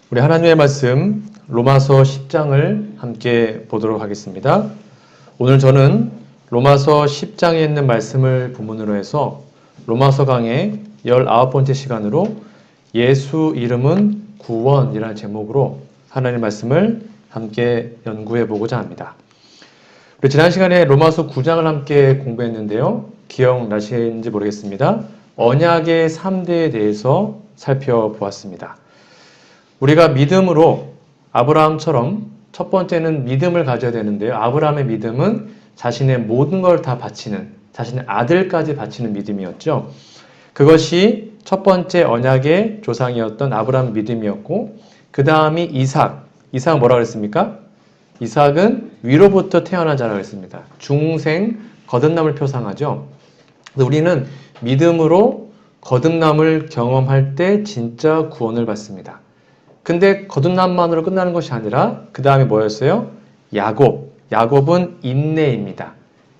우리 하나님의 말씀 로마서 10장을 함께 보도록 하겠습니다. 오늘 저는 로마서 10장에 있는 말씀을 본문으로 해서 로마서 강의 19번째 시간으로 예수 이름은 구원이라는 제목으로 하나님의 말씀을 함께 연구해 보고자 합니다. 우리 지난 시간에 로마서 9장을 함께 공부했는데요. 기억나시는지 모르겠습니다. 언약의 3대에 대해서 살펴보았습니다. 우리가 믿음으로 아브라함처럼 첫 번째는 믿음을 가져야 되는데요. 아브라함의 믿음은 자신의 모든 걸 다 바치는, 자신의 아들까지 바치는 믿음이었죠. 그것이 첫 번째 언약의 조상이었던 아브라함 믿음이었고, 그 다음이 이삭. 이삭은 뭐라고 그랬습니까? 이삭은 위로부터 태어난 자라고 했습니다. 중생, 거듭남을 표상하죠. 우리는 믿음으로 거듭남을 경험할 때 진짜 구원을 받습니다. 근데 거듭남만으로 끝나는 것이 아니라 그 다음에 뭐였어요? 야곱. 야곱은 인내입니다.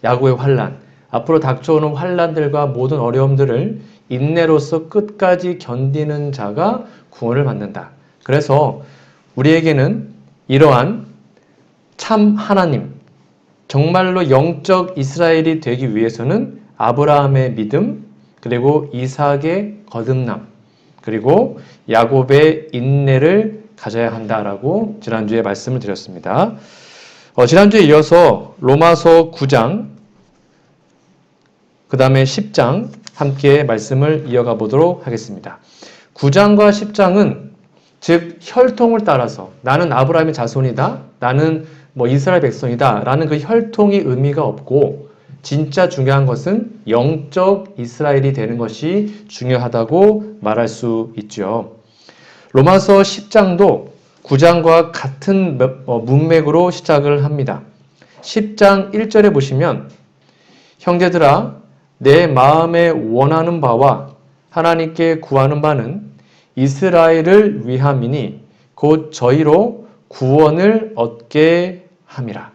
야곱의 환난. 앞으로 닥쳐오는 환난들과 모든 어려움들을 인내로서 끝까지 견디는 자가 구원을 받는다. 그래서 우리에게는 이러한 참 하나님, 정말로 영적 이스라엘이 되기 위해서는 아브라함의 믿음, 그리고 이삭의 거듭남, 그리고 야곱의 인내를 가져야 한다라고 지난주에 말씀을 드렸습니다. 지난주에 이어서 로마서 9장, 그 다음에 10장 함께 말씀을 이어가 보도록 하겠습니다. 9장과 10장은 즉 혈통을 따라서 나는 아브라함의 자손이다, 나는 이스라엘 백성이다 라는 그 혈통이 의미가 없고 진짜 중요한 것은 영적 이스라엘이 되는 것이 중요하다고 말할 수 있죠. 로마서 10장도 9장과 같은 문맥으로 시작을 합니다. 10장 1절에 보시면 형제들아 내 마음에 원하는 바와 하나님께 구하는 바는 이스라엘을 위함이니 곧 저희로 구원을 얻게 함이라.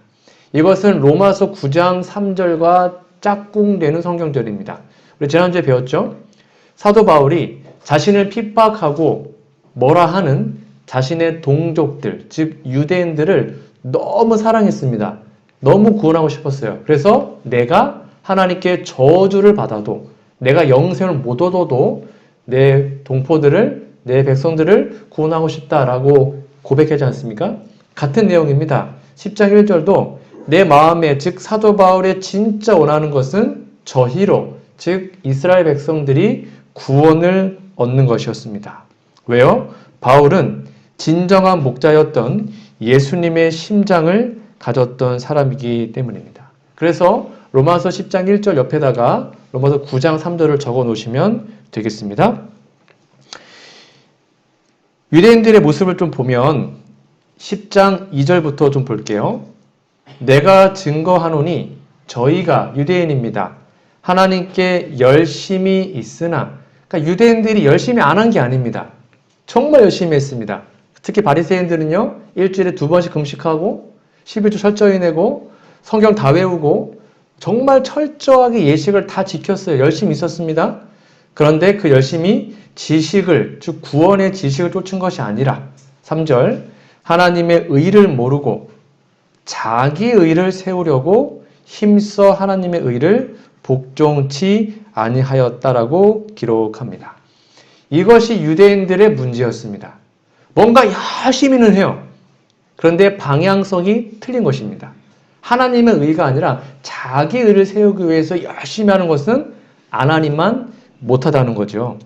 이것은 로마서 9장 3절과 짝꿍되는 성경절입니다. 우리 지난주에 배웠죠? 사도 바울이 자신을 핍박하고 뭐라 하는 자신의 동족들, 즉 유대인들을 너무 사랑했습니다. 너무 구원하고 싶었어요. 그래서 내가 하나님께 저주를 받아도, 내가 영생을 못 얻어도 내 동포들을, 내 백성들을 구원하고 싶다라고 고백하지 않습니까? 같은 내용입니다. 10장 1절도 내 마음에, 즉 사도 바울의 진짜 원하는 것은 저희로, 즉 이스라엘 백성들이 구원을 얻는 것이었습니다. 왜요? 바울은 진정한 목자였던 예수님의 심장을 가졌던 사람이기 때문입니다. 그래서 로마서 10장 1절 옆에다가 로마서 9장 3절을 적어 놓으시면 되겠습니다. 유대인들의 모습을 좀 보면 10장 2절부터 좀 볼게요. 내가 증거하노니 저희가 유대인입니다. 하나님께 열심히 있으나, 그러니까 유대인들이 열심히 안 한 게 아닙니다. 정말 열심히 했습니다. 특히 바리새인들은요, 일주일에 2번씩 금식하고 11조 철저히 내고 성경 다 외우고 정말 철저하게 예식을 다 지켰어요. 열심히 있었습니다. 그런데 그 열심히 지식을, 즉 구원의 지식을 쫓은 것이 아니라 3절 하나님의 의를 모르고 자기 의를 세우려고 힘써 하나님의 의를 복종치 아니하였다라고 기록합니다. 이것이 유대인들의 문제였습니다. 뭔가 열심히는 해요. 그런데 방향성이 틀린 것입니다. 하나님의 의가 아니라 자기 의를 세우기 위해서 열심히 하는 것은 하나님만 못하다는 거죠.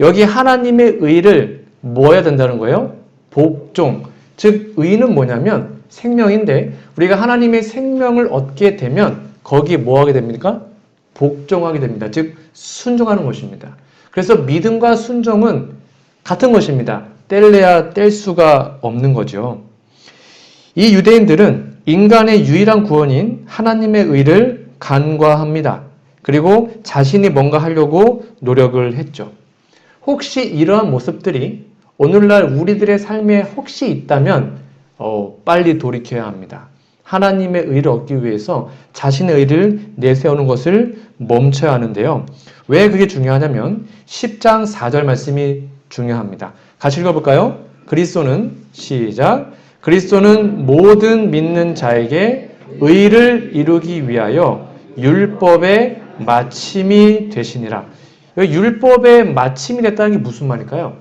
여기 하나님의 의를 뭐 해야 된다는 거예요? 복종. 즉 의는 뭐냐면 생명인데 우리가 하나님의 생명을 얻게 되면 거기 뭐 하게 됩니까? 복종하게 됩니다. 즉 순종하는 것입니다. 그래서 믿음과 순종은 같은 것입니다. 뗄래야 뗄 수가 없는 거죠. 이 유대인들은 인간의 유일한 구원인 하나님의 의를 간과합니다. 그리고 자신이 뭔가 하려고 노력을 했죠. 혹시 이러한 모습들이 오늘날 우리들의 삶에 혹시 있다면 빨리 돌이켜야 합니다. 하나님의 의를 얻기 위해서 자신의 의를 내세우는 것을 멈춰야 하는데요. 왜 그게 중요하냐면 10장 4절 말씀이 중요합니다. 같이 읽어볼까요? 그리스도는 시작. 그리스도는 모든 믿는 자에게 의를 이루기 위하여 율법의 마침이 되시니라. 여기 율법의 마침이 됐다는 게 무슨 말일까요?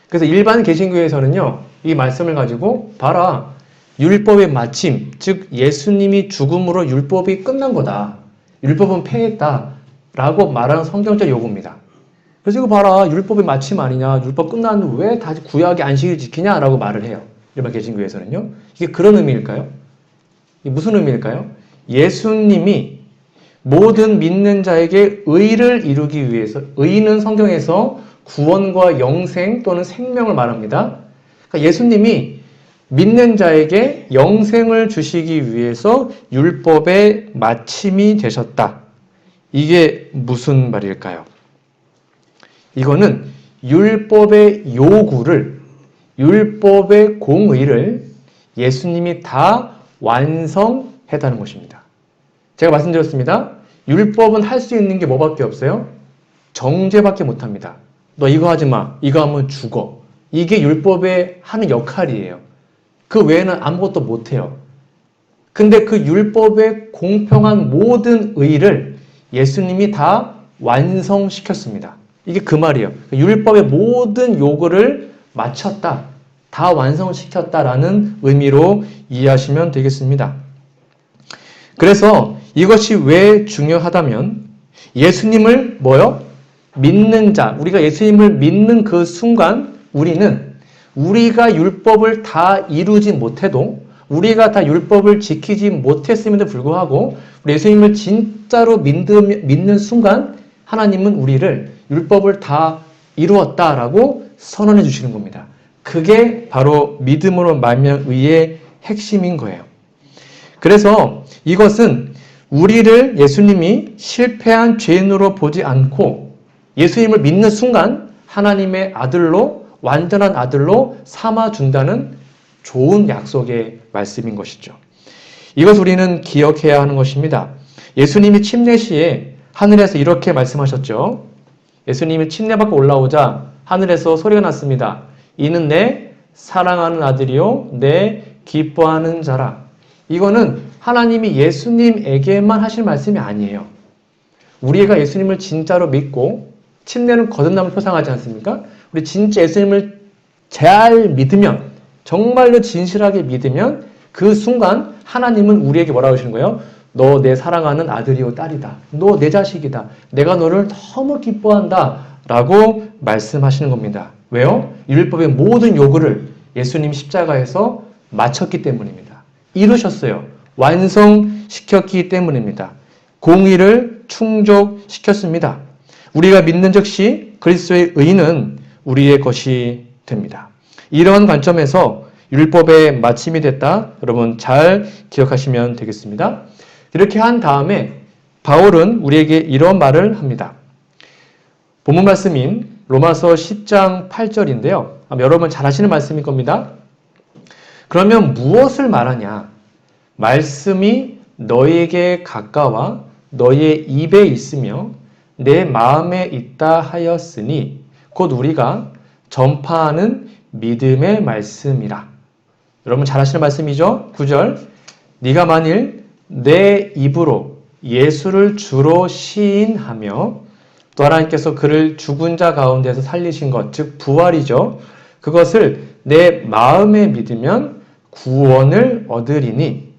그래서 일반 개신교에서는요, 이 말씀을 가지고 봐라. 율법의 마침, 즉 예수님이 죽음으로 율법이 끝난 거다. 율법은 폐했다. 라고 말하는 성경적 요구입니다. 그래서 이거 봐라. 율법의 마침 아니냐. 율법 끝났는데 왜 다시 구약의 안식일 지키냐? 라고 말을 해요. 일반 개신교에서는요. 이게 그런 의미일까요? 이게 무슨 의미일까요? 예수님이 모든 믿는 자에게 의를 이루기 위해서, 의는 성경에서 구원과 영생 또는 생명을 말합니다. 그러니까 예수님이 믿는 자에게 영생을 주시기 위해서 율법의 마침이 되셨다. 이게 무슨 말일까요? 이거는 율법의 요구를, 율법의 공의를 예수님이 다 완성했다는 것입니다. 제가 말씀드렸습니다. 율법은 할 수 있는 게 뭐밖에 없어요? 정죄밖에 못합니다. 너 이거 하지 마. 이거 하면 죽어. 이게 율법의 하는 역할이에요. 그 외에는 아무것도 못해요. 근데 그 율법의 공평한 모든 의를 예수님이 다 완성시켰습니다. 이게 그 말이에요. 율법의 모든 요구를 마쳤다. 다 완성시켰다라는 의미로 이해하시면 되겠습니다. 그래서 이것이 왜 중요하다면 예수님을 뭐요? 믿는 자, 우리가 예수님을 믿는 그 순간 우리가 율법을 다 이루지 못해도 우리가 다 율법을 지키지 못했음에도 불구하고 우리 예수님을 진짜로 믿는 순간 하나님은 우리를 율법을 다 이루었다라고 선언해 주시는 겁니다. 그게 바로 믿음으로 말미암은 의의 핵심인 거예요. 그래서 이것은 우리를 예수님이 실패한 죄인으로 보지 않고 예수님을 믿는 순간 하나님의 아들로, 완전한 아들로 삼아준다는 좋은 약속의 말씀인 것이죠. 이것 우리는 기억해야 하는 것입니다. 예수님이 침례 시에 하늘에서 이렇게 말씀하셨죠. 예수님이 침례 받고 올라오자 하늘에서 소리가 났습니다. 이는 내 사랑하는 아들이요 내 기뻐하는 자라. 이거는 하나님이 예수님에게만 하실 말씀이 아니에요. 우리가 예수님을 진짜로 믿고 침례는 거듭남을 표상하지 않습니까? 우리 진짜 예수님을 잘 믿으면, 정말로 진실하게 믿으면 그 순간 하나님은 우리에게 뭐라고 하시는 거예요? 너 내 사랑하는 아들이요 딸이다. 너 내 자식이다. 내가 너를 너무 기뻐한다. 라고 말씀하시는 겁니다. 왜요? 율법의 모든 요구를 예수님 십자가에서 마쳤기 때문입니다. 이루셨어요. 완성시켰기 때문입니다. 공의를 충족시켰습니다. 우리가 믿는 즉시 그리스도의 의는 우리의 것이 됩니다. 이런 관점에서 율법의 마침이 됐다. 여러분 잘 기억하시면 되겠습니다. 이렇게 한 다음에 바울은 우리에게 이런 말을 합니다. 본문 말씀인 로마서 10장 8절인데요. 여러분 잘 아시는 말씀일 겁니다. 그러면 무엇을 말하냐? 말씀이 너희에게 가까워 너희의 입에 있으며 내 마음에 있다 하였으니 곧 우리가 전파하는 믿음의 말씀이라. 여러분 잘 아시는 말씀이죠? 9절 네가 만일 내 입으로 예수를 주로 시인하며 또 하나님께서 그를 죽은 자 가운데서 살리신 것, 즉 부활이죠. 그것을 내 마음에 믿으면 구원을 얻으리니.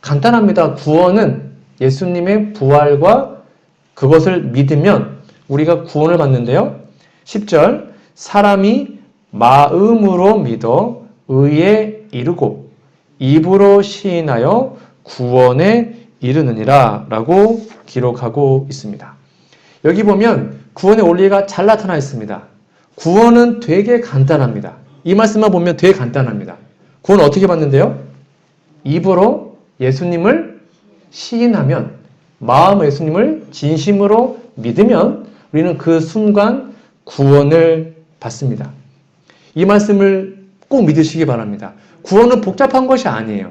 간단합니다. 구원은 예수님의 부활과 그것을 믿으면 우리가 구원을 받는데요. 10절 사람이 마음으로 믿어 의에 이르고 입으로 시인하여 구원에 이르느니라 라고 기록하고 있습니다. 여기 보면 구원의 원리가 잘 나타나 있습니다. 구원은 되게 간단합니다. 이 말씀만 보면 되게 간단합니다. 구원 어떻게 받는데요? 입으로 예수님을 시인하면, 마음으로 예수님을 진심으로 믿으면 우리는 그 순간 구원을 받습니다. 이 말씀을 꼭 믿으시기 바랍니다. 구원은 복잡한 것이 아니에요.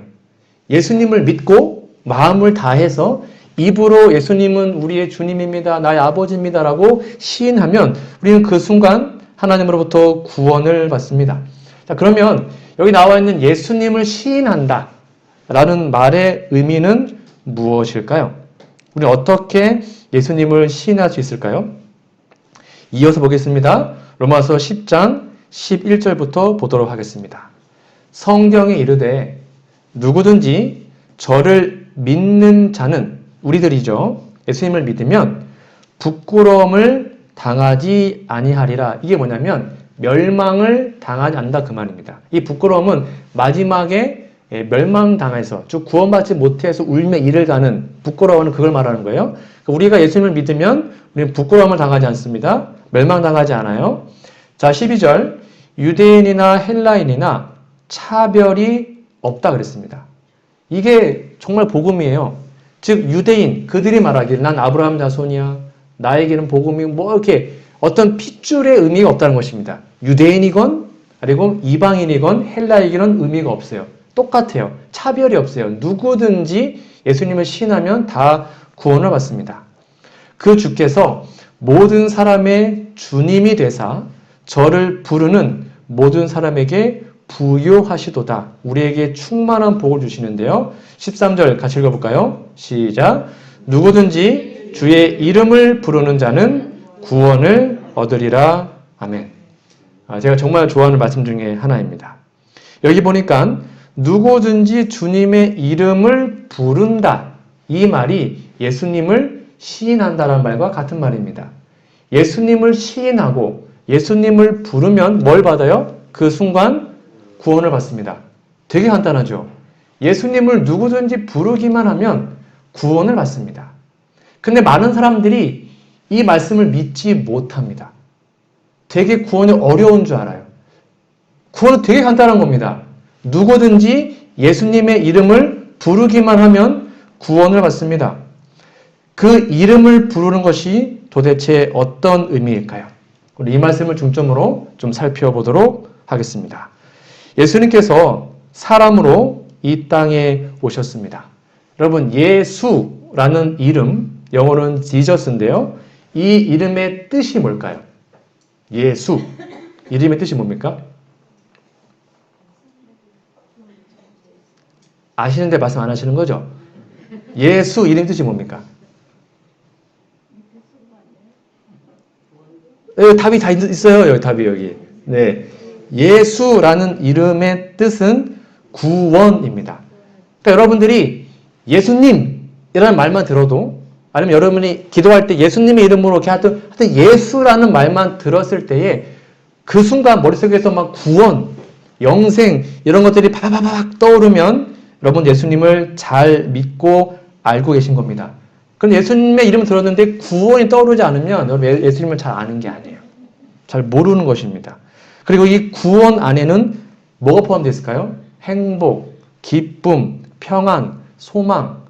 예수님을 믿고 마음을 다해서 입으로 예수님은 우리의 주님입니다. 나의 아버지입니다. 라고 시인하면 우리는 그 순간 하나님으로부터 구원을 받습니다. 자, 그러면 여기 나와 있는 예수님을 시인한다 라는 말의 의미는 무엇일까요? 우리 어떻게 예수님을 시인할 수 있을까요? 이어서 보겠습니다. 로마서 10장 11절부터 보도록 하겠습니다. 성경에 이르되 누구든지 저를 믿는 자는, 우리들이죠, 예수님을 믿으면 부끄러움을 당하지 아니하리라. 이게 뭐냐면 멸망을 당하지 않는다 그 말입니다. 이 부끄러움은 마지막에 멸망당해서, 즉 구원받지 못해서 울며 이를 가는 부끄러워는 그걸 말하는 거예요. 우리가 예수님을 믿으면 우리는 부끄러움을 당하지 않습니다. 멸망당하지 않아요. 자, 12절 유대인이나 헬라인이나 차별이 없다 그랬습니다. 이게 정말 복음이에요. 즉 유대인, 그들이 말하기를 난 아브라함 자손이야, 나에게는 복음이 뭐 이렇게 어떤 핏줄의 의미가 없다는 것입니다. 유대인이건 그리고 이방인이건 헬라이건 의미가 없어요. 똑같아요. 차별이 없어요. 누구든지 예수님을 신하면 다 구원을 받습니다. 그 주께서 모든 사람의 주님이 되사 저를 부르는 모든 사람에게 부요하시도다. 우리에게 충만한 복을 주시는데요. 13절 같이 읽어볼까요? 시작. 누구든지 주의 이름을 부르는 자는 구원을 얻으리라. 아멘. 제가 정말 좋아하는 말씀 중에 하나입니다. 여기 보니까 누구든지 주님의 이름을 부른다. 이 말이 예수님을 시인한다는 말과 같은 말입니다. 예수님을 시인하고 예수님을 부르면 뭘 받아요? 그 순간 구원을 받습니다. 되게 간단하죠? 예수님을 누구든지 부르기만 하면 구원을 받습니다. 근데 많은 사람들이 이 말씀을 믿지 못합니다. 되게 구원이 어려운 줄 알아요. 구원은 되게 간단한 겁니다. 누구든지 예수님의 이름을 부르기만 하면 구원을 받습니다. 그 이름을 부르는 것이 도대체 어떤 의미일까요? 우리 이 말씀을 중점으로 좀 살펴보도록 하겠습니다. 예수님께서 사람으로 이 땅에 오셨습니다. 여러분, 예수라는 이름, 영어로는 지저스인데요. 이 이름의 뜻이 뭘까요? 예수. 이름의 뜻이 뭡니까? 아시는데 말씀 안 하시는 거죠? 예수 이름 뜻이 뭡니까? 네, 답이 다 있어요. 여기 답이 여기. 네, 예수라는 이름의 뜻은 구원입니다. 그러니까 여러분들이 예수님이라는 말만 들어도, 아니면 여러분이 기도할 때 예수님의 이름으로 이렇게 하여튼 예수라는 말만 들었을 때에 그 순간 머릿속에서 막 구원, 영생 이런 것들이 바바바박 떠오르면 여러분 예수님을 잘 믿고 알고 계신 겁니다. 그럼 예수님의 이름을 들었는데 구원이 떠오르지 않으면 여러분 예수님을 잘 아는 게 아니에요. 잘 모르는 것입니다. 그리고 이 구원 안에는 뭐가 포함되어 있을까요? 행복, 기쁨, 평안, 소망,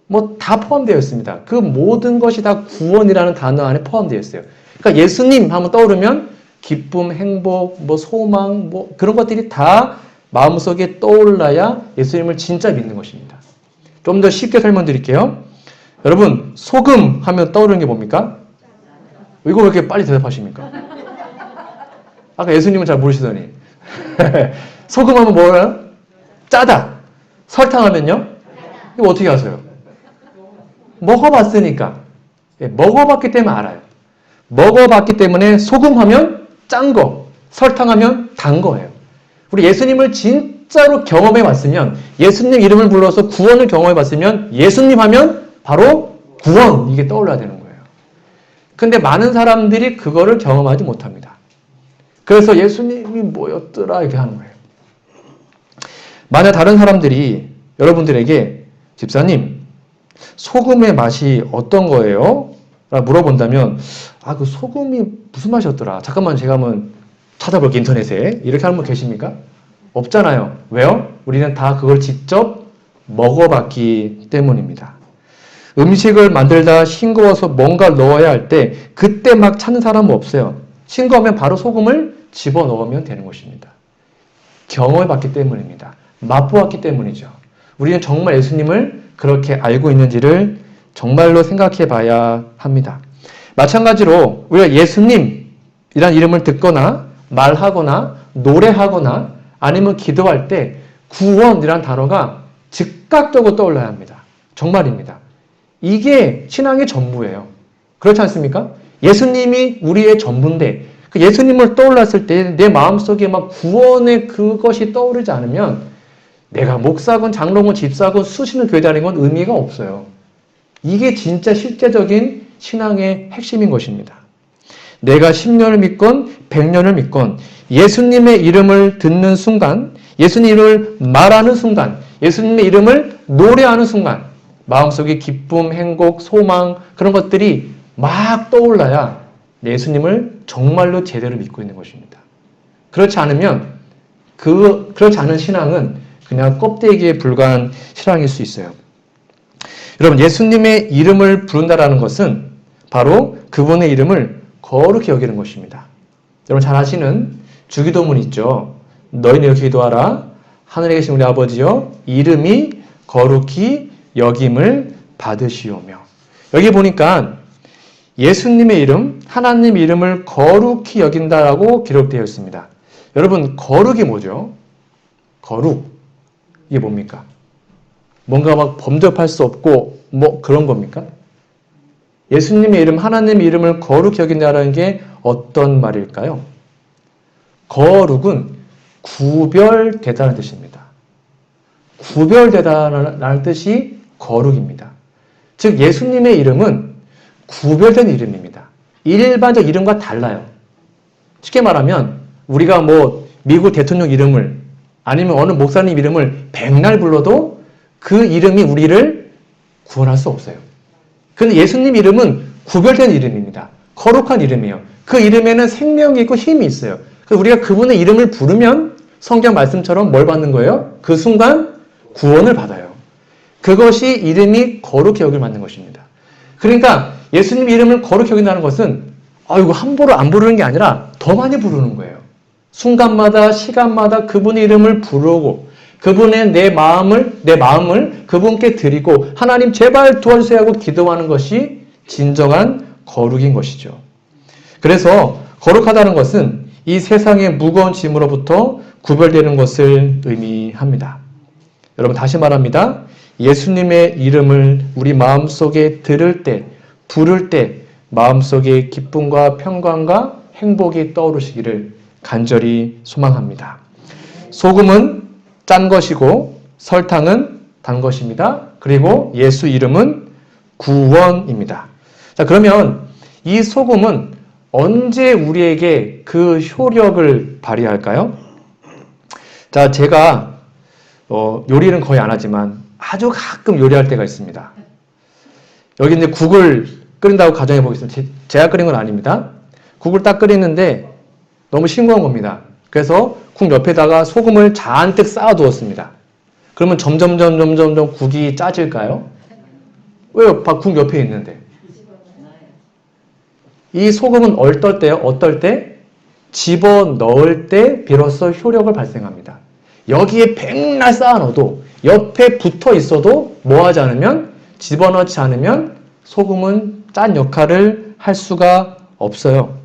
뭐 다 포함되어 있습니다. 그 모든 것이 다 구원이라는 단어 안에 포함되어 있어요. 그러니까 예수님 하면 떠오르면 기쁨, 행복, 뭐 소망, 뭐 그런 것들이 다 마음속에 떠올라야 예수님을 진짜 믿는 것입니다. 좀 더 쉽게 설명드릴게요. 여러분, 소금 하면 떠오르는 게 뭡니까? 이거 왜 이렇게 빨리 대답하십니까? 아까 예수님은 잘 모르시더니. 소금 하면 뭐예요? 짜다. 설탕 하면요? 이거 어떻게 아세요? 먹어봤으니까. 먹어봤기 때문에 알아요. 먹어봤기 때문에 소금 하면 짠 거, 설탕 하면 단 거예요. 우리 예수님을 진짜로 경험해 봤으면, 예수님 이름을 불러서 구원을 경험해 봤으면 예수님 하면 바로 구원, 이게 떠올라야 되는 거예요. 근데 많은 사람들이 그거를 경험하지 못합니다. 그래서 예수님이 뭐였더라 이렇게 하는 거예요. 만약 다른 사람들이 여러분들에게 집사님, 소금의 맛이 어떤 거예요? 라고 물어본다면, 그 소금이 무슨 맛이었더라? 잠깐만 제가 한번 찾아볼게, 인터넷에. 이렇게 하는 분 계십니까? 없잖아요. 왜요? 우리는 다 그걸 직접 먹어봤기 때문입니다. 음식을 만들다 싱거워서 뭔가 넣어야 할 때 그때 막 찾는 사람은 없어요. 싱거우면 바로 소금을 집어넣으면 되는 것입니다. 경험해봤기 때문입니다. 맛보았기 때문이죠. 우리는 정말 예수님을 그렇게 알고 있는지를 정말로 생각해 봐야 합니다. 마찬가지로 우리가 예수님 이름을 듣거나 말하거나 노래하거나 아니면 기도할 때 구원이란 단어가 즉각적으로 떠올라야 합니다. 정말입니다. 이게 신앙의 전부예요. 그렇지 않습니까? 예수님이 우리의 전부인데 그 예수님을 떠올랐을 때 내 마음속에 막 구원의 그것이 떠오르지 않으면 내가 목사건 장로건 집사건 수시는 교회 다니는 건 의미가 없어요. 이게 진짜 실제적인 신앙의 핵심인 것입니다. 내가 10년을 믿건 100년을 믿건 예수님의 이름을 듣는 순간, 예수님 이름을 말하는 순간, 예수님의 이름을 노래하는 순간 마음속에 기쁨, 행복, 소망 그런 것들이 막 떠올라야 예수님을 정말로 제대로 믿고 있는 것입니다. 그렇지 않으면 그렇지 않은 신앙은 그냥 껍데기에 불과한 신앙일 수 있어요. 여러분, 예수님의 이름을 부른다라는 것은 바로 그분의 이름을 거룩히 여기는 것입니다. 여러분 잘 아시는 주기도문 있죠. 너희는 이렇게 기도하라. 하늘에 계신 우리 아버지여 이름이 거룩히 여김을 받으시오며. 여기 보니까 예수님의 이름, 하나님의 이름을 거룩히 여긴다라고 기록되어 있습니다. 여러분 거룩이 뭐죠? 거룩. 이게 뭡니까? 뭔가 막 범접할 수 없고 뭐 그런 겁니까? 예수님의 이름, 하나님의 이름을 거룩히 여긴다는 게 어떤 말일까요? 거룩은 구별되다는 뜻입니다. 구별되다라는 뜻이 거룩입니다. 즉 예수님의 이름은 구별된 이름입니다. 일반적 이름과 달라요. 쉽게 말하면 우리가 뭐 미국 대통령 이름을 아니면 어느 목사님 이름을 백날 불러도 그 이름이 우리를 구원할 수 없어요. 근데 예수님 이름은 구별된 이름입니다. 거룩한 이름이에요. 그 이름에는 생명이 있고 힘이 있어요. 그래서 우리가 그분의 이름을 부르면 성경 말씀처럼 뭘 받는 거예요? 그 순간 구원을 받아요. 그것이 이름이 거룩히 여길 받는 것입니다. 그러니까 예수님 이름을 거룩히 여긴다는 것은 이거 함부로 안 부르는 게 아니라 더 많이 부르는 거예요. 순간마다 시간마다 그분의 이름을 부르고 그분의 내 마음을 그분께 드리고 하나님 제발 도와주세요 하고 기도하는 것이 진정한 거룩인 것이죠. 그래서 거룩하다는 것은 이 세상의 무거운 짐으로부터 구별되는 것을 의미합니다. 여러분 다시 말합니다. 예수님의 이름을 우리 마음속에 들을 때, 부를 때 마음속에 기쁨과 평강과 행복이 떠오르시기를 간절히 소망합니다. 소금은 짠 것이고 설탕은 단 것입니다. 그리고 예수 이름은 구원입니다. 자, 그러면 이 소금은 언제 우리에게 그 효력을 발휘할까요? 자, 제가 요리는 거의 안 하지만 아주 가끔 요리할 때가 있습니다. 여기 이제 국을 끓인다고 가정해 보겠습니다. 제가 끓인 건 아닙니다. 국을 딱 끓이는데 너무 싱거운 겁니다. 그래서 국 옆에다가 소금을 잔뜩 쌓아 두었습니다. 그러면 점점 국이 짜질까요? 왜요? 국 옆에 있는데. 이 소금은 어떨 때요? 어떨 때? 집어넣을 때 비로소 효력을 발생합니다. 여기에 백날 쌓아넣어도 옆에 붙어 있어도 뭐하지 않으면 집어넣지 않으면 소금은 짠 역할을 할 수가 없어요.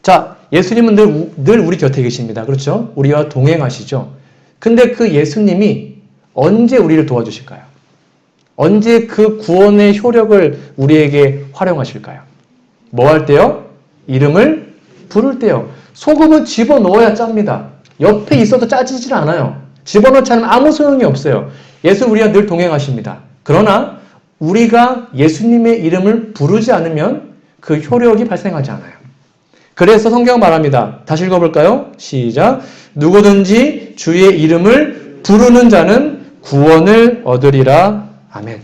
자, 예수님은 늘 우리 곁에 계십니다. 그렇죠? 우리와 동행하시죠. 근데 그 예수님이 언제 우리를 도와주실까요? 언제 그 구원의 효력을 우리에게 활용하실까요? 뭐 할 때요? 이름을 부를 때요. 소금은 집어넣어야 짭니다. 옆에 있어도 짜지질 않아요. 집어넣지 않으면 아무 소용이 없어요. 예수 우리와 늘 동행하십니다. 그러나 우리가 예수님의 이름을 부르지 않으면 그 효력이 발생하지 않아요. 그래서 성경 말합니다. 다시 읽어볼까요? 시작. 누구든지 주의 이름을 부르는 자는 구원을 얻으리라. 아멘.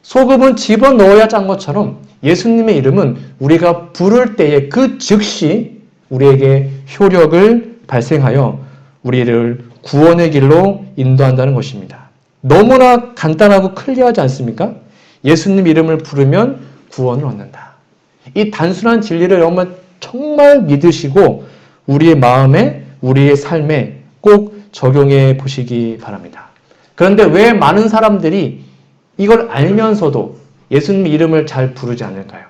소금은 집어넣어야 짠 것처럼 예수님의 이름은 우리가 부를 때에 그 즉시 우리에게 효력을 발생하여 우리를 구원의 길로 인도한다는 것입니다. 너무나 간단하고 클리어하지 않습니까? 예수님 이름을 부르면 구원을 얻는다. 이 단순한 진리를 정말 믿으시고 우리의 마음에, 우리의 삶에 꼭 적용해 보시기 바랍니다. 그런데 왜 많은 사람들이 이걸 알면서도 예수님 이름을 잘 부르지 않을까요?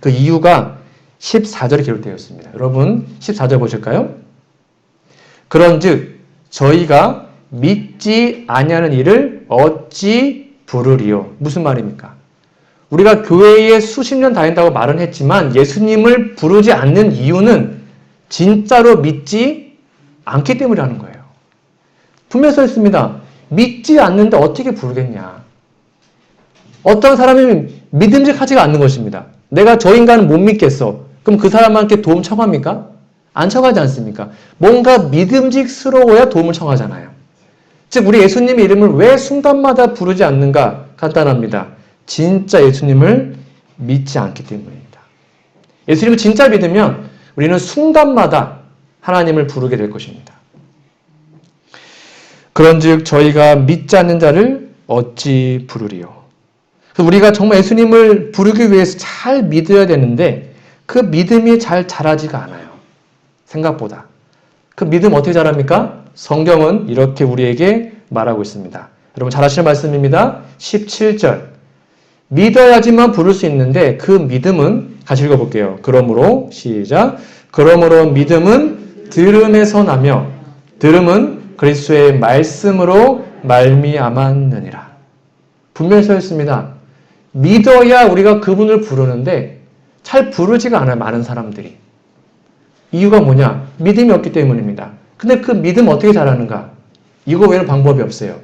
그 이유가 14절에 기록되어 있습니다. 여러분 14절 보실까요? 그런즉 저희가 믿지 아니하는 이를 어찌 부르리요? 무슨 말입니까? 우리가 교회에 수십 년 다닌다고 말은 했지만 예수님을 부르지 않는 이유는 진짜로 믿지 않기 때문이라는 거예요. 분명히 써 있습니다. 믿지 않는데 어떻게 부르겠냐. 어떤 사람이 믿음직하지가 않는 것입니다. 내가 저 인간은 못 믿겠어. 그럼 그 사람한테 도움 청합니까? 안 청하지 않습니까? 뭔가 믿음직스러워야 도움을 청하잖아요. 즉 우리 예수님의 이름을 왜 순간마다 부르지 않는가? 간단합니다. 진짜 예수님을 믿지 않기 때문입니다. 예수님을 진짜 믿으면 우리는 순간마다 하나님을 부르게 될 것입니다. 그런즉 저희가 믿지 않는 자를 어찌 부르리요? 우리가 정말 예수님을 부르기 위해서 잘 믿어야 되는데 그 믿음이 잘 자라지가 않아요. 생각보다. 그 믿음 어떻게 자랍니까? 성경은 이렇게 우리에게 말하고 있습니다. 여러분 잘 아시는 말씀입니다. 17절. 믿어야지만 부를 수 있는데 그 믿음은 같이 읽어볼게요. 그러므로 시작. 그러므로 믿음은 들음에서 나며 들음은 그리스도의 말씀으로 말미암았느니라. 분명히 써 있습니다. 믿어야 우리가 그분을 부르는데 잘 부르지가 않아요. 많은 사람들이. 이유가 뭐냐? 믿음이 없기 때문입니다. 근데 그 믿음 어떻게 자라는가? 이거 외에는 방법이 없어요.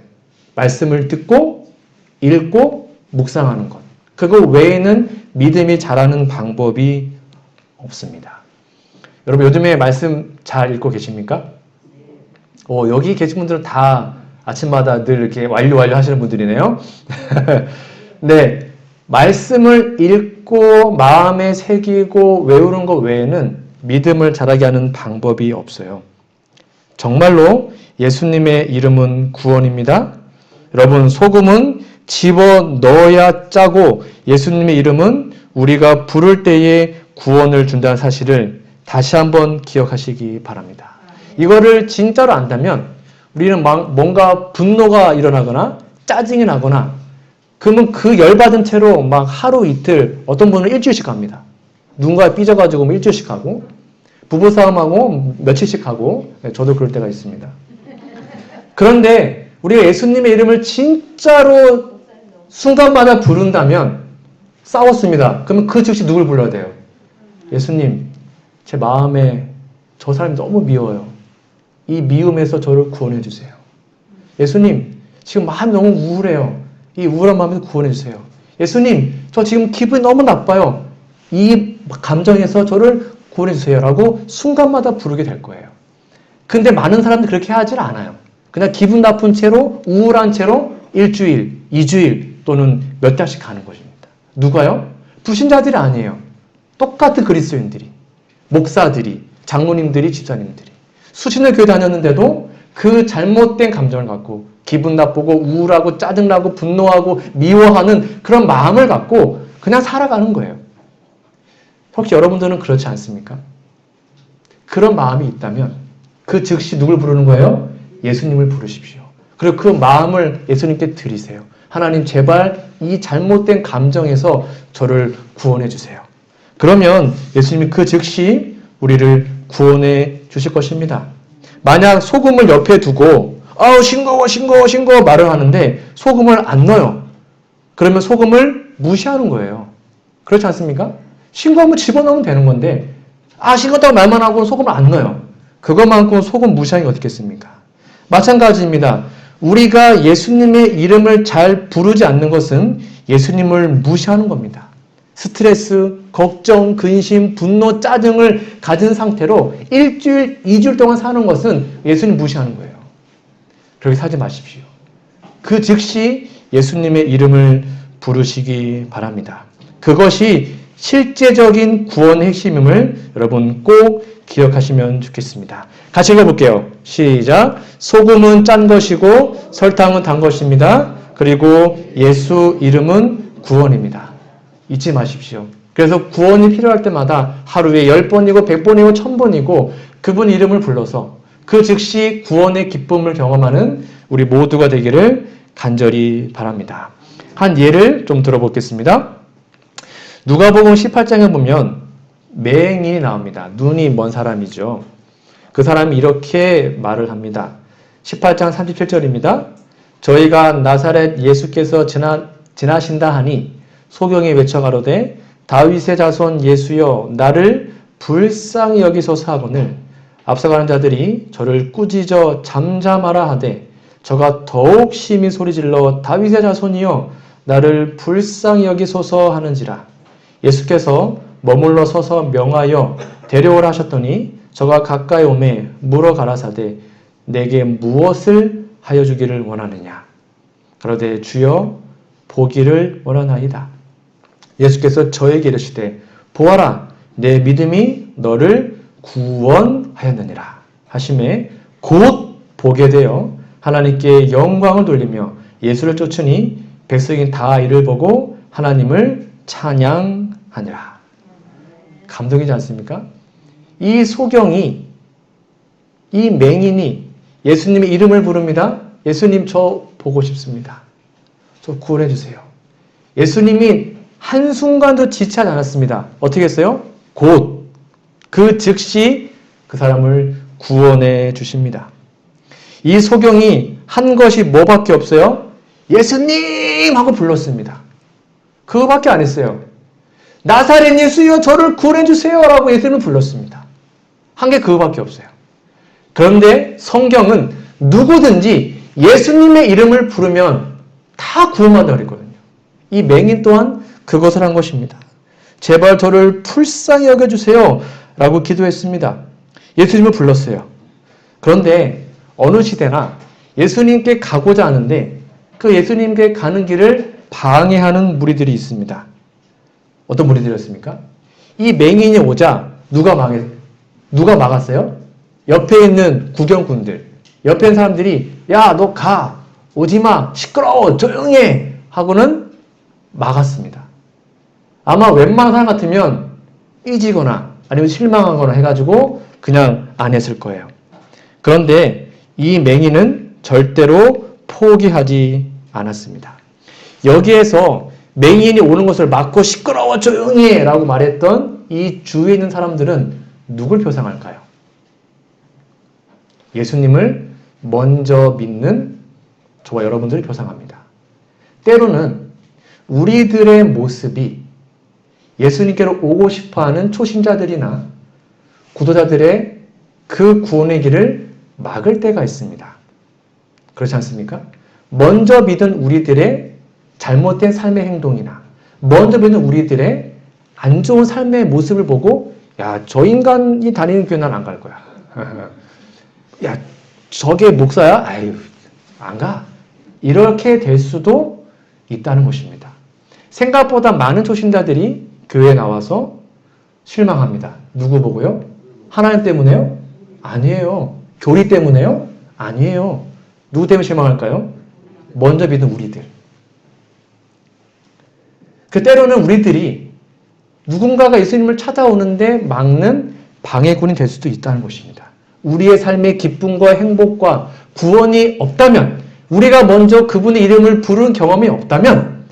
말씀을 듣고 읽고 묵상하는 것. 그거 외에는 믿음이 자라는 방법이 없습니다. 여러분 요즘에 말씀 잘 읽고 계십니까? 여기 계신 분들은 다 아침마다 늘 이렇게 완료 하시는 분들이네요. 네, 말씀을 읽고 마음에 새기고 외우는 것 외에는 믿음을 자라게 하는 방법이 없어요. 정말로 예수님의 이름은 구원입니다. 여러분 소금은 집어넣어야 짜고 예수님의 이름은 우리가 부를 때에 구원을 준다는 사실을 다시 한번 기억하시기 바랍니다. 이거를 진짜로 안다면 우리는 뭔가 분노가 일어나거나 짜증이 나거나 그러면 그 열받은 채로 막 하루 이틀 어떤 분은 일주일씩 갑니다. 누군가 삐져가지고 일주일씩 가고 부부싸움하고 며칠씩 하고 저도 그럴 때가 있습니다. 그런데 우리가 예수님의 이름을 진짜로 순간마다 부른다면 싸웠습니다. 그러면 그 즉시 누굴 불러야 돼요? 예수님, 제 마음에 저 사람이 너무 미워요. 이 미움에서 저를 구원해 주세요. 예수님, 지금 마음이 너무 우울해요. 이 우울한 마음에서 구원해 주세요. 예수님, 저 지금 기분이 너무 나빠요. 이 감정에서 저를 구원해 주세요. 라고 순간마다 부르게 될 거예요. 근데 많은 사람들이 그렇게 하질 않아요. 그냥 기분 나쁜 채로 우울한 채로 일주일, 2주일 또는 몇 달씩 가는 것입니다. 누가요? 불신자들이 아니에요. 똑같은 그리스도인들이, 목사들이, 장로님들이, 집사님들이 수십 년 교회 다녔는데도 그 잘못된 감정을 갖고 기분 나쁘고 우울하고 짜증나고 분노하고 미워하는 그런 마음을 갖고 그냥 살아가는 거예요. 혹시 여러분들은 그렇지 않습니까? 그런 마음이 있다면 그 즉시 누굴 부르는 거예요? 예수님을 부르십시오. 그리고 그 마음을 예수님께 드리세요. 하나님 제발 이 잘못된 감정에서 저를 구원해 주세요. 그러면 예수님이 그 즉시 우리를 구원해 주실 것입니다. 만약 소금을 옆에 두고 싱거워 말을 하는데 소금을 안 넣어요. 그러면 소금을 무시하는 거예요. 그렇지 않습니까? 싱거우면 집어넣으면 되는 건데 싱겁다고 말만 하고 소금을 안 넣어요. 그것만큼 소금 무시하는 게 어떻겠습니까? 마찬가지입니다. 우리가 예수님의 이름을 잘 부르지 않는 것은 예수님을 무시하는 겁니다. 스트레스, 걱정, 근심, 분노, 짜증을 가진 상태로 일주일, 2주일 동안 사는 것은 예수님 무시하는 거예요. 그렇게 살지 마십시오. 그 즉시 예수님의 이름을 부르시기 바랍니다. 그것이 실제적인 구원의 핵심임을 여러분 꼭 기억하시면 좋겠습니다. 같이 읽어볼게요. 시작. 소금은 짠 것이고 설탕은 단 것입니다. 그리고 예수 이름은 구원입니다. 잊지 마십시오. 그래서 구원이 필요할 때마다 하루에 10번이고 100번이고 1000번이고 그분 이름을 불러서 그 즉시 구원의 기쁨을 경험하는 우리 모두가 되기를 간절히 바랍니다. 한 예를 좀 들어보겠습니다. 누가복음 18장에 보면 맹인이 나옵니다. 눈이 먼 사람이죠. 그 사람이 이렇게 말을 합니다. 18장 37절입니다. 저희가 나사렛 예수께서 지나신다 하니 소경이 외쳐가로되 다윗의 자손 예수여 나를 불쌍히 여기소서 하거늘 앞서가는 자들이 저를 꾸짖어 잠잠하라 하되 저가 더욱 심히 소리질러 다윗의 자손이여 나를 불쌍히 여기소서 하는지라. 예수께서 머물러 서서 명하여 데려오라 하셨더니 저가 가까이 오매 물어 가라사대 내게 무엇을 하여 주기를 원하느냐. 그러되 주여 보기를 원하나이다. 예수께서 저에게 이르시되 보아라 내 믿음이 너를 구원하였느니라 하심에 곧 보게 되어 하나님께 영광을 돌리며 예수를 쫓으니 백성이 다 이를 보고 하나님을 찬양하니라. 감동이지 않습니까? 이 소경이, 이 맹인이 예수님의 이름을 부릅니다. 예수님 저 보고 싶습니다. 저 구원해 주세요. 예수님이 한순간도 지체하지 않았습니다. 어떻게 했어요? 곧 그 즉시 그 사람을 구원해 주십니다. 이 소경이 한 것이 뭐밖에 없어요? 예수님 하고 불렀습니다. 그거밖에 안 했어요. 나사렛 예수여 저를 구원해 주세요 라고 예수님을 불렀습니다. 한 게 그거밖에 없어요. 그런데 성경은 누구든지 예수님의 이름을 부르면 다 구원받는다고 그랬거든요. 이 맹인 또한 그것을 한 것입니다. 제발 저를 불쌍히 여겨주세요 라고 기도했습니다. 예수님을 불렀어요. 그런데 어느 시대나 예수님께 가고자 하는데 그 예수님께 가는 길을 방해하는 무리들이 있습니다. 어떤 무리들이었습니까? 이 맹인이 오자 누가 막았어요? 옆에 있는 구경꾼들, 옆에 있는 사람들이 야, 너 가, 오지마, 시끄러워, 조용히 해 하고는 막았습니다. 아마 웬만한 사람 같으면 삐지거나 아니면 실망하거나 해가지고 그냥 안 했을 거예요. 그런데 이 맹인은 절대로 포기하지 않았습니다. 여기에서 맹인이 오는 것을 막고 시끄러워 조용히 해 라고 말했던 이 주위에 있는 사람들은 누굴 표상할까요? 예수님을 먼저 믿는 저와 여러분들을 표상합니다. 때로는 우리들의 모습이 예수님께로 오고 싶어하는 초신자들이나 구도자들의 그 구원의 길을 막을 때가 있습니다. 그렇지 않습니까? 먼저 믿은 우리들의 잘못된 삶의 행동이나 먼저 믿은 우리들의 안 좋은 삶의 모습을 보고 야, 저 인간이 다니는 교회 난 안 갈 거야. 야, 저게 목사야? 아유, 안 가. 이렇게 될 수도 있다는 것입니다. 생각보다 많은 초신자들이 교회에 나와서 실망합니다. 누구 보고요? 하나님 때문에요? 아니에요. 교리 때문에요? 아니에요. 누구 때문에 실망할까요? 먼저 믿은 우리들. 그 때로는 우리들이 누군가가 예수님을 찾아오는데 막는 방해꾼이 될 수도 있다는 것입니다. 우리의 삶의 기쁨과 행복과 구원이 없다면, 우리가 먼저 그분의 이름을 부른 경험이 없다면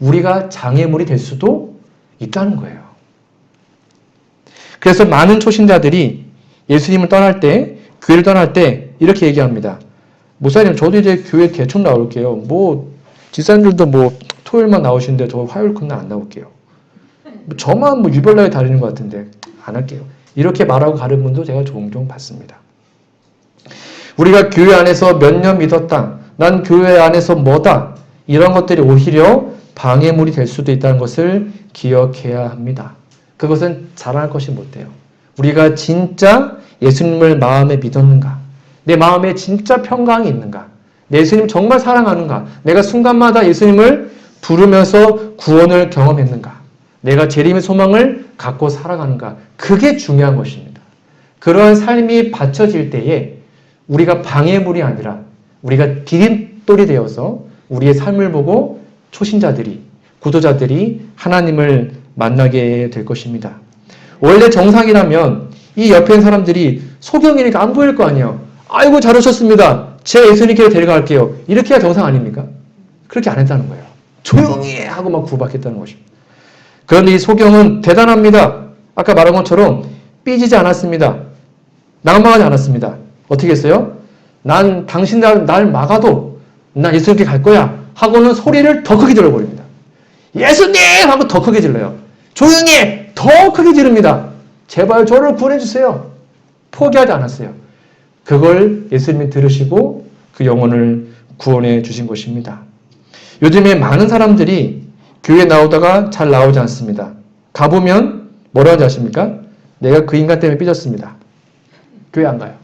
우리가 장애물이 될 수도 있다는 거예요. 그래서 많은 초신자들이 예수님을 떠날 때, 교회를 떠날 때 이렇게 얘기합니다. 목사님, 저도 이제 교회 대충 나올게요. 뭐 집사님들도 뭐 토요일만 나오시는데 저 화요일 그날 안 나올게요. 저만 뭐 유별나게 다니는 것 같은데 안 할게요. 이렇게 말하고 가는 분도 제가 종종 봤습니다. 우리가 교회 안에서 몇 년 믿었다. 난 교회 안에서 뭐다. 이런 것들이 오히려 방해물이 될 수도 있다는 것을 기억해야 합니다. 그것은 자랑할 것이 못돼요. 우리가 진짜 예수님을 마음에 믿었는가? 내 마음에 진짜 평강이 있는가? 내 예수님 정말 사랑하는가? 내가 순간마다 예수님을 부르면서 구원을 경험했는가? 내가 재림의 소망을 갖고 살아가는가? 그게 중요한 것입니다. 그러한 삶이 받쳐질 때에 우리가 방해물이 아니라 우리가 디딤돌이 되어서 우리의 삶을 보고 초신자들이, 구도자들이 하나님을 만나게 될 것입니다. 원래 정상이라면 이 옆에 있는 사람들이 소경이니까 안 보일 거 아니에요. 아이고 잘 오셨습니다. 제 예수님께 데려갈게요. 이렇게 해야 정상 아닙니까? 그렇게 안 했다는 거예요. 조용히 하고 막 구박했다는 것입니다. 그런데 이 소경은 대단합니다. 아까 말한 것처럼 삐지지 않았습니다. 낭망하지 않았습니다. 어떻게 했어요? 난 당신 날 막아도 난 예수님께 갈 거야 하고는 소리를 더 크게 질러버립니다. 예수님! 하고 더 크게 질러요. 조용히 해! 더 크게 지릅니다. 제발 저를 구원해주세요. 포기하지 않았어요. 그걸 예수님이 들으시고 그 영혼을 구원해 주신 것입니다. 요즘에 많은 사람들이 교회 나오다가 잘 나오지 않습니다. 가보면 뭐라고 하는지 아십니까? 내가 그 인간 때문에 삐졌습니다. 교회 안 가요.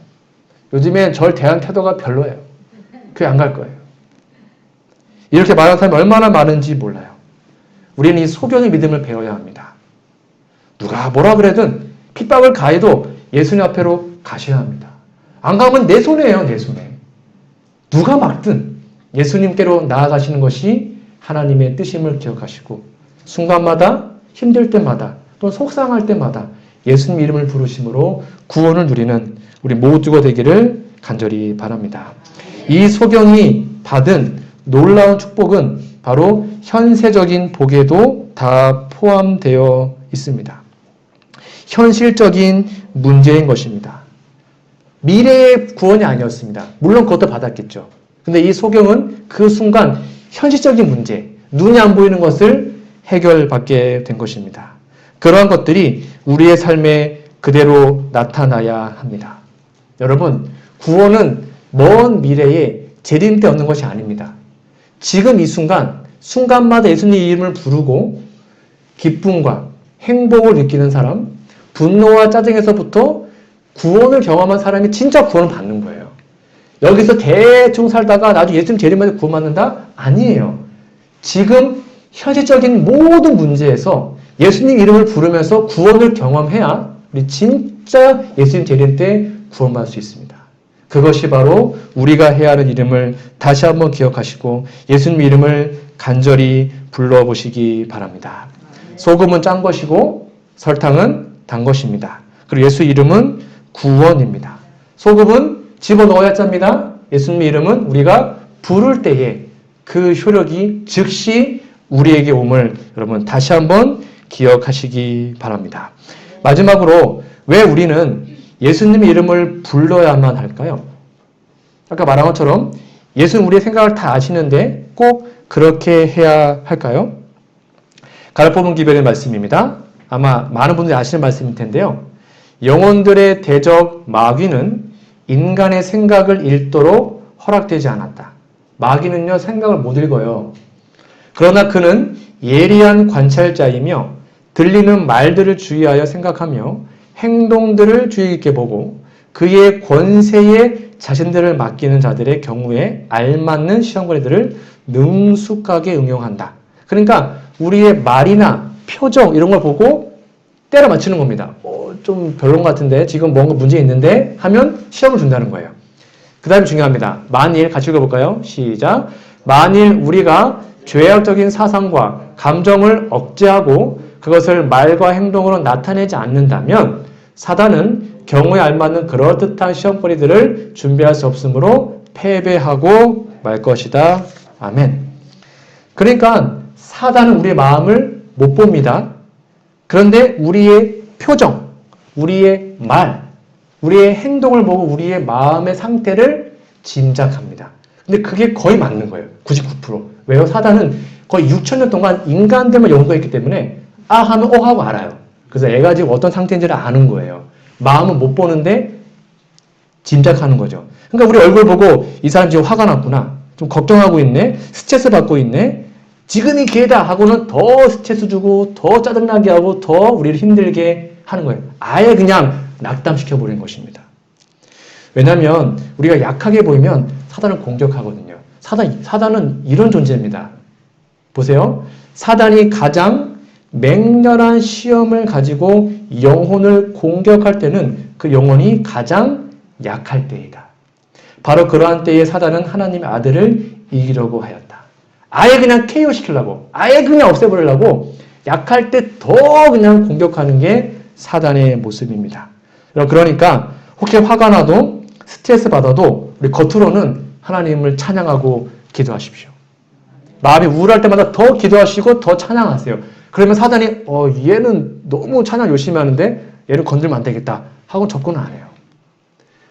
요즘에 절 대한 태도가 별로예요. 교회 안 갈 거예요. 이렇게 말하는 사람이 얼마나 많은지 몰라요. 우리는 이 소경의 믿음을 배워야 합니다. 누가 뭐라 그래든 핍박을 가해도 예수님 앞에로 가셔야 합니다. 안 가면 내 손해예요, 내 손해. 누가 막든 예수님께로 나아가시는 것이 하나님의 뜻임을 기억하시고 순간마다 힘들 때마다 또 속상할 때마다 예수님 이름을 부르심으로 구원을 누리는 우리 모두가 되기를 간절히 바랍니다. 이 소경이 받은 놀라운 축복은 바로 현세적인 복에도 다 포함되어 있습니다. 현실적인 문제인 것입니다. 미래의 구원이 아니었습니다. 물론 그것도 받았겠죠. 근데 이 소경은 그 순간 현실적인 문제, 눈이 안 보이는 것을 해결받게 된 것입니다. 그러한 것들이 우리의 삶에 그대로 나타나야 합니다. 여러분, 구원은 먼 미래에 재림 때 얻는 것이 아닙니다. 지금 이 순간마다 예수님 이름을 부르고 기쁨과 행복을 느끼는 사람, 분노와 짜증에서부터 구원을 경험한 사람이 진짜 구원을 받는 거예요. 여기서 대충 살다가 나중에 예수님 재림할 때 구원받는다? 아니에요. 지금 현실적인 모든 문제에서 예수님 이름을 부르면서 구원을 경험해야 우리 진짜 예수님 재림 때 구원받을 수 있습니다. 그것이 바로 우리가 해야 하는 이름을 다시 한번 기억하시고 예수님 이름을 간절히 불러보시기 바랍니다. 소금은 짠 것이고 설탕은 단 것입니다. 그리고 예수 이름은 구원입니다. 소금은 집어넣어야 짭니다. 예수님 이름은 우리가 부를 때에 그 효력이 즉시 우리에게 옴을 여러분 다시 한번 기억하시기 바랍니다. 마지막으로 왜 우리는 예수님의 이름을 불러야만 할까요? 아까 말한 것처럼 예수는 우리의 생각을 다 아시는데 꼭 그렇게 해야 할까요? 가르포문 기별의 말씀입니다. 아마 많은 분들이 아시는 말씀일 텐데요. 영혼들의 대적 마귀는 인간의 생각을 읽도록 허락되지 않았다. 마귀는요, 생각을 못 읽어요. 그러나 그는 예리한 관찰자이며 들리는 말들을 주의하여 생각하며 행동들을 주의 깊게 보고 그의 권세에 자신들을 맡기는 자들의 경우에 알맞는 시험거리들을 능숙하게 응용한다. 그러니까 우리의 말이나 표정 이런 걸 보고 때려 맞추는 겁니다. 좀 별론 것 같은데 지금 뭔가 문제 있는데 하면 시험을 준다는 거예요. 그 다음에 중요합니다. 만일 같이 읽어볼까요? 시작. 만일 우리가 죄악적인 사상과 감정을 억제하고 그것을 말과 행동으로 나타내지 않는다면 사단은 경우에 알맞는 그럴듯한 시험거리들을 준비할 수 없으므로 패배하고 말 것이다. 아멘. 그러니까 사단은 우리의 마음을 못 봅니다. 그런데 우리의 표정, 우리의 말, 우리의 행동을 보고 우리의 마음의 상태를 짐작합니다. 근데 그게 거의 맞는 거예요. 99%. 왜요? 사단은 거의 6,000년 동안 인간들만 연구했기 때문에 아 하면 오 하고 알아요. 그래서 애가 지금 어떤 상태인지를 아는 거예요. 마음은 못 보는데 짐작하는 거죠. 그러니까 우리 얼굴 보고 이 사람 지금 화가 났구나. 좀 걱정하고 있네. 스트레스 받고 있네. 지금이 기회다 하고는 더 스트레스 주고 더 짜증나게 하고 더 우리를 힘들게 하는 거예요. 아예 그냥 낙담시켜버리는 것입니다. 왜냐하면 우리가 약하게 보이면 사단은 공격하거든요. 사단은 이런 존재입니다. 보세요. 사단이 가장 맹렬한 시험을 가지고 영혼을 공격할 때는 그 영혼이 가장 약할 때이다. 바로 그러한 때에 사단은 하나님의 아들을 이기려고 하였다. 아예 그냥 KO 시키려고, 아예 그냥 없애버리려고 약할 때 더 그냥 공격하는 게 사단의 모습입니다. 그러니까 혹시 화가 나도 스트레스 받아도 우리 겉으로는 하나님을 찬양하고 기도하십시오. 마음이 우울할 때마다 더 기도하시고 더 찬양하세요. 그러면 사단이 얘는 너무 찬양 열심히 하는데 얘를 건들면 안 되겠다 하고 접근을 안 해요.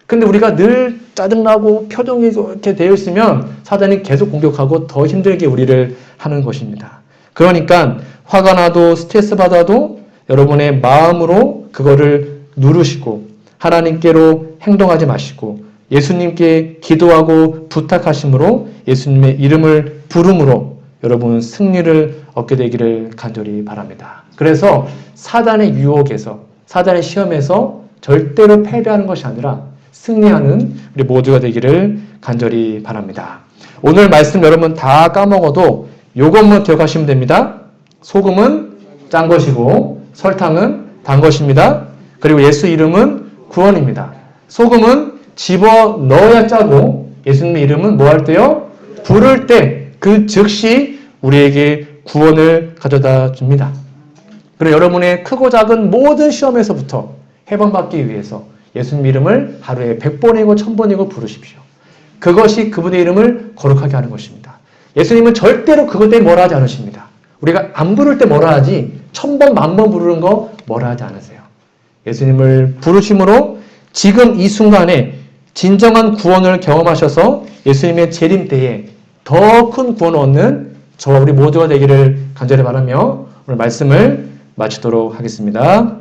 근데 우리가 늘 짜증나고 표정이 이렇게 되어 있으면 사단이 계속 공격하고 더 힘들게 우리를 하는 것입니다. 그러니까 화가 나도 스트레스 받아도 여러분의 마음으로 그거를 누르시고 하나님께로 행동하지 마시고 예수님께 기도하고 부탁하심으로 예수님의 이름을 부름으로 여러분 승리를 얻게 되기를 간절히 바랍니다. 그래서 사단의 유혹에서 사단의 시험에서 절대로 패배하는 것이 아니라 승리하는 우리 모두가 되기를 간절히 바랍니다. 오늘 말씀 여러분 다 까먹어도 요것만 기억하시면 됩니다. 소금은 짠 것이고 설탕은 단 것입니다. 그리고 예수 이름은 구원입니다. 소금은 집어 넣어야 짜고 예수님의 이름은 뭐 할 때요? 부를 때 그 즉시 우리에게 구원을 가져다 줍니다. 그리고 여러분의 크고 작은 모든 시험에서부터 해방받기 위해서 예수님 이름을 하루에 100번이고 1000번이고 부르십시오. 그것이 그분의 이름을 거룩하게 하는 것입니다. 예수님은 절대로 그것 때문에 뭐라 하지 않으십니다. 우리가 안 부를 때 뭐라 하지 1000번, 10,000번 부르는 거 뭐라 하지 않으세요. 예수님을 부르심으로 지금 이 순간에 진정한 구원을 경험하셔서 예수님의 재림 때에 더 큰 구원을 얻는 저와 우리 모두가 되기를 간절히 바라며 오늘 말씀을 마치도록 하겠습니다.